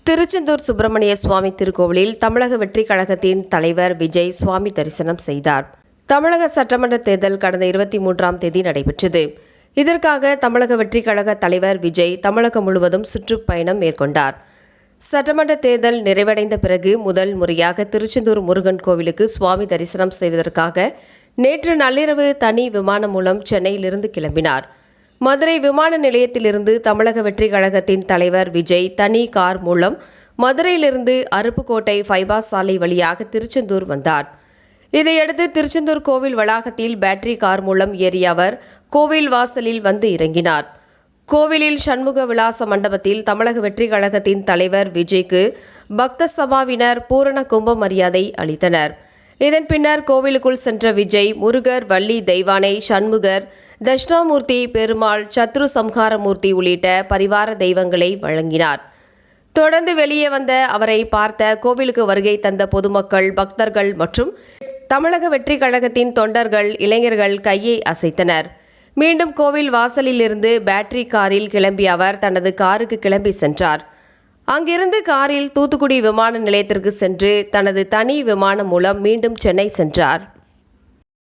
திருச்செந்தூர் சுப்பிரமணிய சுவாமி திருக்கோவிலில் தமிழக வெற்றிக் கழகத்தின் தலைவர் விஜய் சுவாமி தரிசனம் செய்தார். தமிழக சட்டமன்ற தேர்தல் கடந்த 23ஆம் தேதி நடைபெற்றது. இதற்காக தமிழக வெற்றிக் கழக தலைவர் விஜய் தமிழகம் முழுவதும் சுற்றுப்பயணம் மேற்கொண்டார். சட்டமன்ற தேர்தல் நிறைவடைந்த பிறகு முதல் முறையாக திருச்செந்தூர் முருகன் கோவிலுக்கு சுவாமி தரிசனம் செய்வதற்காக நேற்று நள்ளிரவு தனி விமானம் மூலம் சென்னையிலிருந்து கிளம்பினார். மதுரை விமான நிலையத்திலிருந்து தமிழக வெற்றிக் கழகத்தின் தலைவர் விஜய் தனி கார் மூலம் மதுரையிலிருந்து அருப்புக்கோட்டை பைபாஸ் சாலை வழியாக திருச்செந்தூர் வந்தார். இதையடுத்து திருச்செந்தூர் கோவில் வளாகத்தில் பேட்டரி கார் மூலம் ஏறிய அவர் கோவில் வாசலில் வந்து இறங்கினார். கோவிலில் சண்முக விலாச மண்டபத்தில் தமிழக வெற்றிக் கழகத்தின் தலைவர் விஜய்க்கு பக்த சபாவினர் பூரண கும்ப மரியாதை அளித்தனர். இதன் பின்னர் கோவிலுக்குள் சென்ற விஜய் முருகர், வள்ளி தெய்வானை, சண்முகர், தட்சிணாமூர்த்தி, பெருமாள், சத்ரு சம்ஹாரமூர்த்தி உள்ளிட்ட பரிவார தெய்வங்களை வழங்கினார். தொடர்ந்து வெளியே வந்த அவரை பார்த்த கோவிலுக்கு வருகை தந்த பொதுமக்கள், பக்தர்கள் மற்றும் தமிழக வெற்றிக் கழகத்தின் தொண்டர்கள், இளைஞர்கள் கையை அசைத்தனர். மீண்டும் கோவில் வாசலில் இருந்து பேட்டரி காரில் கிளம்பிய அவர் தனது காருக்கு கிளம்பி சென்றார். அங்கிருந்து காரில் தூத்துக்குடி விமான நிலையத்திற்கு சென்று தனது தனி விமானம் மூலம் மீண்டும் சென்னை சென்றார்.